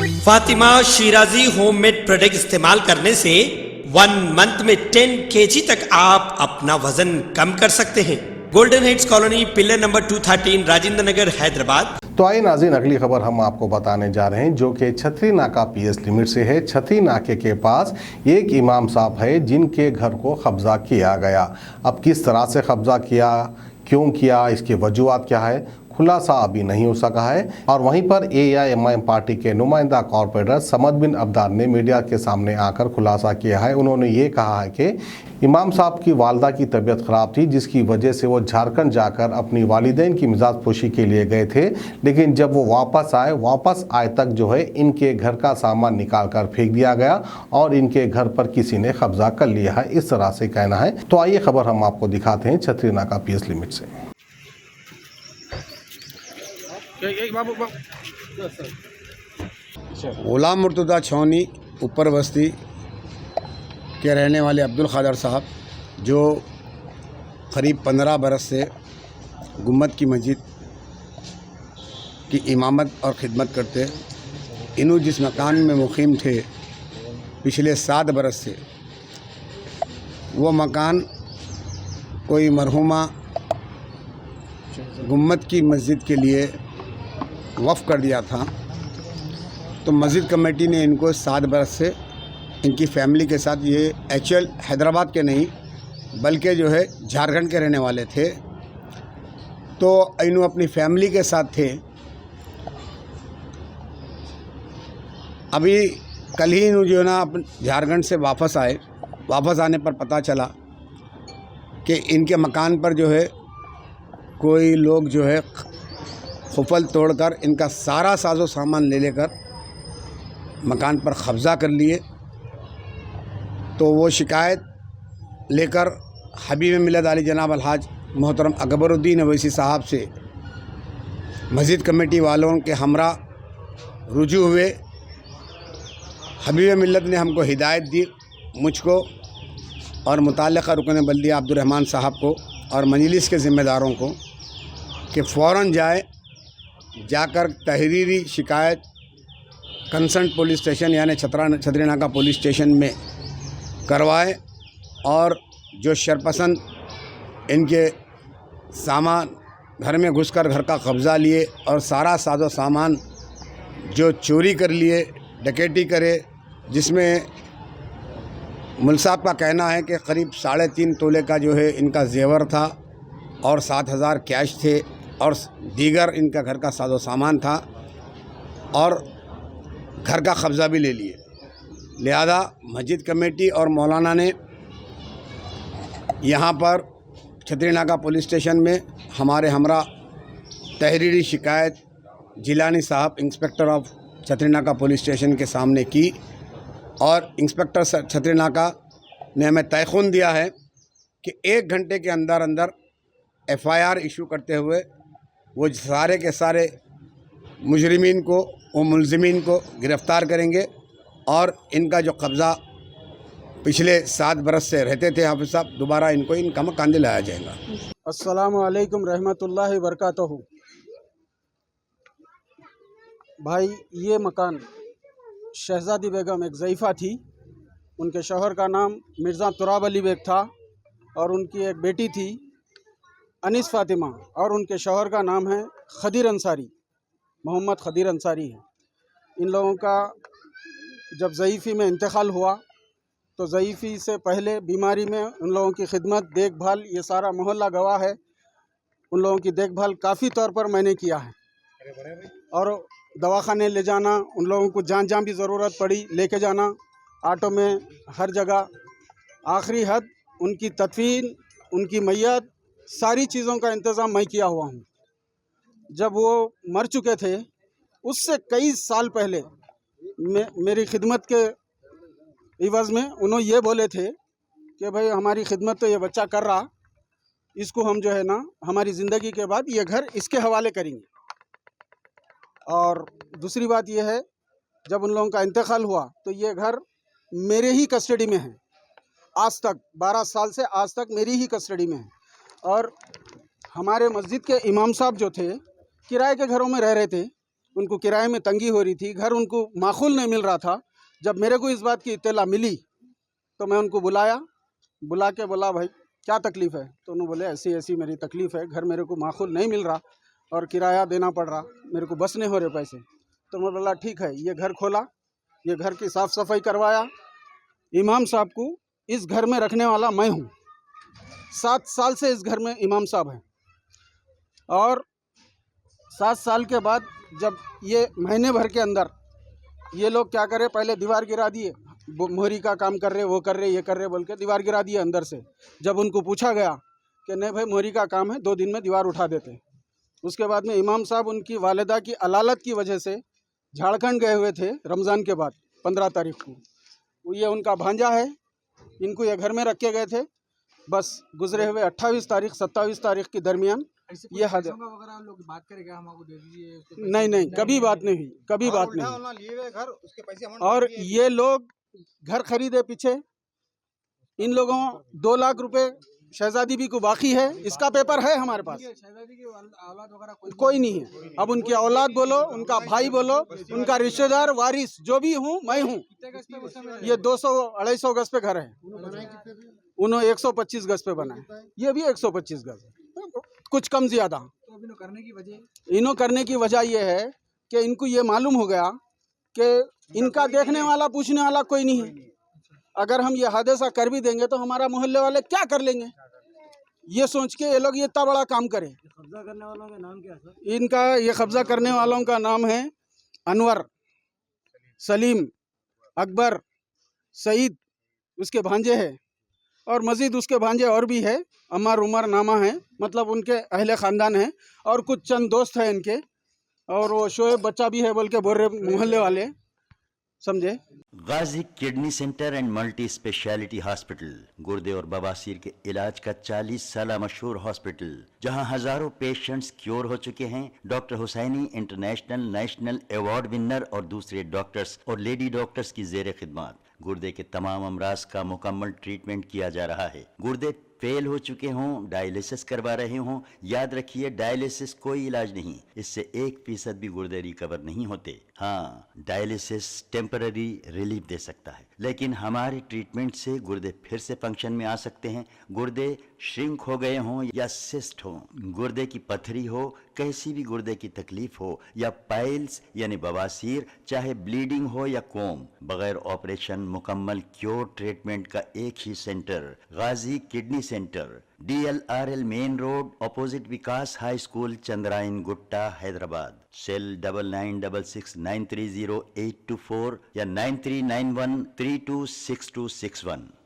Fatima Shirazi homemade product इस्तेमाल करने से 1 मंथ में 10 kg तक आप अपना वजन कम कर सकते हैं। Golden heights colony, pillar number 213, Rajendra Nagar, Hyderabad. तो आइए नाज़रीन, अगली खबर हम आपको बताने जा रहे हैं जो कि छतरी नाका पीएस लिमिट से है। छतरी नाके के पास एक इमाम साहब है जिनके घर को कब्जा किया गया। अब किस तरह से कब्जा किया, क्यों किया, इसकी वजूहात क्या है, खुलासा अभी नहीं हो सका है। और वहीं पर AIMIM पार्टी के नुमाइंदा कॉरपोरेटर समद बिन अब्दार ने मीडिया के सामने आकर खुलासा किया है। उन्होंने ये कहा है कि इमाम साहब की वालदा की तबीयत ख़राब थी, जिसकी वजह से वो झारखंड जाकर अपनी वालिदैन की मिजाजपोशी के लिए गए थे, लेकिन जब वो वापस आए तक जो है इनके घर का सामान निकाल कर फेंक दिया गया और इनके घर पर किसी ने कब्जा कर लिया है, इस तरह से कहना है। तो आइए खबर हम आपको दिखाते हैं छतरी नाका पीएस लिमिट से। गुलाम मुर्तज़ा छौनी ऊपर बस्ती के रहने वाले अब्दुल क़ादर साहब, जो करीब 15 बरस से गुम्मत की मस्जिद की इमामत और ख़िदमत करते, इन्हों जिस मकान में मुक़ीम थे पिछले 7 बरस से, वो मकान कोई मरहुमा गुम्मत की मस्जिद के लिए वफ़ कर दिया था। तो मस्जिद कमेटी ने इनको 7 बरस से इनकी फ़ैमिली के साथ, ये एक्चुअल हैदराबाद के नहीं बल्कि जो है झारखंड के रहने वाले थे, तो इन्हों अपनी फ़ैमिली के साथ थे। अभी कल ही इन्हों जो है ना झारखंड से वापस आए। वापस आने पर पता चला कि इनके मकान पर जो है कोई लोग जो है खुफल तोड़कर इनका सारा साजो सामान ले लेकर मकान पर कब्ज़ा कर लिए। तो वो शिकायत लेकर हबीब मिलत अली जनाब अलहाज मोहतरम अकबरुद्दीन अवैसी साहब से मस्जिद कमेटी वालों के हमरा रुजू हुए। हबीब मिलत ने हमको हिदायत दी, मुझको और मुताल्लिक़ा रुकन बल्दिया अब्दुर्रहमान साहब को और मजलिस के ज़िम्मेदारों को कि फ़ौरन जाकर तहरीरी शिकायत कंसर्न पुलिस स्टेशन यानी छतरी नाका पुलिस स्टेशन में करवाए, और जो शरपसंद इनके सामान घर में घुसकर घर का कब्ज़ा लिए और सारा साजो सामान जो चोरी कर लिए, डकैती करे, जिसमें मुल्साब का कहना है कि करीब 3.5 तोले का जो है इनका जेवर था और 7,000 कैश थे और दीगर इनका घर का साजो सामान था, और घर का कब्ज़ा भी ले लिए। लिहाजा मस्जिद कमेटी और मौलाना ने यहाँ पर छतरी नाका पुलिस स्टेशन में हमारे हमरा तहरीरी शिकायत जिलानी साहब इंस्पेक्टर ऑफ छतरी नाका पुलिस स्टेशन के सामने की, और इंस्पेक्टर छतरी नाका ने हमें तयख़ुन दिया है कि 1 घंटे के अंदर अंदर FIR इशू करते हुए वो सारे के सारे मुजरिमीन को, वो मुलजिमीन को गिरफ़्तार करेंगे और इनका जो कब्ज़ा पिछले 7 बरस से रहते थे हाफिज़ साहब, दोबारा इनका मकान दिलाया जाएगा। अस्सलामु अलैकुम रहमतुल्लाहि व बरकातहू। भाई, ये मकान शहज़ादी बेगम एक ज़ईफ़ा थी, उनके शौहर का नाम मिर्ज़ा तुराब अली बेग था और उनकी एक बेटी थी अनीस फ़ातिमा, और उनके शौहर का नाम है खदीर अंसारी, मोहम्मद खदीर अंसारी है। इन लोगों का जब ज़ईफ़ी में इंतकाल हुआ तो ज़ईफ़ी से पहले बीमारी में उन लोगों की खिदमत, देखभाल, ये सारा मोहल्ला गवाह है, उन लोगों की देखभाल काफ़ी तौर पर मैंने किया है, और दवाखाने ले जाना, उन लोगों को जहाँ भी ज़रूरत पड़ी लेके जाना, ऑटो में, हर जगह, आखिरी हद उनकी तदफीन, उनकी मैयत, सारी चीज़ों का इंतज़ाम मैं किया हुआ हूँ। जब वो मर चुके थे उससे कई साल पहले मेरी खिदमत के इवज़ में उन्होंने ये बोले थे कि भाई हमारी खिदमत तो ये बच्चा कर रहा, इसको हम जो है ना हमारी ज़िंदगी के बाद ये घर इसके हवाले करेंगे। और दूसरी बात ये है, जब उन लोगों का इंतकाल हुआ तो ये घर मेरे ही कस्टडी में है, आज तक 12 साल से आज तक मेरी ही कस्टडी में है। और हमारे मस्जिद के इमाम साहब जो थे किराए के घरों में रह रहे थे, उनको किराए में तंगी हो रही थी, घर उनको माखूल नहीं मिल रहा था। जब मेरे को इस बात की इत्तला मिली तो मैं उनको बुला के बोला भाई क्या तकलीफ़ है। तो उन्होंने बोले ऐसी ऐसी मेरी तकलीफ़ है, घर मेरे को माखूल नहीं मिल रहा और किराया देना पड़ रहा, मेरे को बस नहीं हो रहे पैसे। तो मैं बोला ठीक है, ये घर खोला, ये घर की साफ़ सफाई करवाया। इमाम साहब को इस घर में रखने वाला मैं हूँ, 7 साल से इस घर में इमाम साहब हैं। और 7 साल के बाद जब ये महीने भर के अंदर ये लोग क्या करे, पहले दीवार गिरा दिए, मोहरी का काम कर रहे, वो कर रहे, ये कर रहे बोल के दीवार गिरा दिए अंदर से। जब उनको पूछा गया कि नहीं भाई मोहरी का काम है, 2 दिन में दीवार उठा देते। उसके बाद में इमाम साहब उनकी वालिदा की अलालत की वजह से झारखंड गए हुए थे रमज़ान के बाद 15 तारीख को। ये उनका भांजा है, इनको ये घर में रख के गए थे। बस गुजरे हुए 28 तारीख 27 तारीख के दरमियान ये हद लोग बात करेगा, हमको दे दीजिए। नहीं, कभी बात नहीं हुई, कभी बात नहीं। और ये लोग घर खरीदे पीछे, इन लोगों 2 लाख रुपए शहजादी भी को बाकी है, इसका पेपर है हमारे पास। शहजादी की औलाद वगैरह कोई नहीं है। अब उनकी औलाद बोलो, उनका भाई बोलो, उनका रिश्तेदार वारिस जो भी हूँ मैं हूँ। ये 200-250 गज पे घर है, उन्होंने 125 गज पे बना है, ये भी 125 गज है, कुछ कम ज्यादा। तो करने की वजह ये है कि इनको ये मालूम हो गया कि इनका देखने वाला पूछने वाला कोई नहीं है। अगर हम ये हादसा कर भी देंगे तो हमारा मोहल्ले वाले क्या कर लेंगे, ये सोच के ये लोग ये इतना बड़ा काम करें। कब्जा करने वालों का नाम क्या है? इनका ये कब्जा करने वालों का नाम है अनवर, सलीम, अकबर, सईद उसके भांजे हैं, और मज़ीद उसके भांजे और भी है, अमर उमर नामा है, मतलब उनके अहले ख़ानदान हैं, और कुछ चंद दोस्त हैं इनके, और वो शोएब बच्चा भी है बोल के बोल रहे मोहल्ले वाले, समझे। Ghazi kidney centre and multi speciality hospital गुर्दे और बवासीर के इलाज का 40 साल मशहूर हॉस्पिटल, जहां हजारों पेशेंट्स क्योर हो चुके हैं। Doctor Husaini international national award winner और दूसरे डॉक्टर्स और लेडी डॉक्टर्स की जेर खिदमत गुर्दे के तमाम अमराज का मुकम्मल ट्रीटमेंट किया जा रहा है। गुर्दे फेल हो चुके हों, डायलिसिस करवा रहे हों, याद रखिए डायलिसिस कोई इलाज नहीं, इससे 1% भी गुर्दे रिकवर नहीं होते। हाँ, डायलिसिस टेम्पररी रिलीफ दे सकता है, लेकिन हमारे ट्रीटमेंट से गुर्दे फिर से फंक्शन में आ सकते हैं। गुर्दे श्रिंक हो गए हों या सिस्ट हो, गुर्दे की पथरी हो, कैसी भी गुर्दे की तकलीफ हो, या पाइल्स यानी बवासीर, चाहे ब्लीडिंग हो या कोम, बगैर ऑपरेशन मुकम्मल क्योर ट्रीटमेंट का एक ही centre, Ghazi kidney centre, DLRL main road opposite Vikas high school, Chandrayan Gutta, Hyderabad. Cell 9966930824 या 9391326261।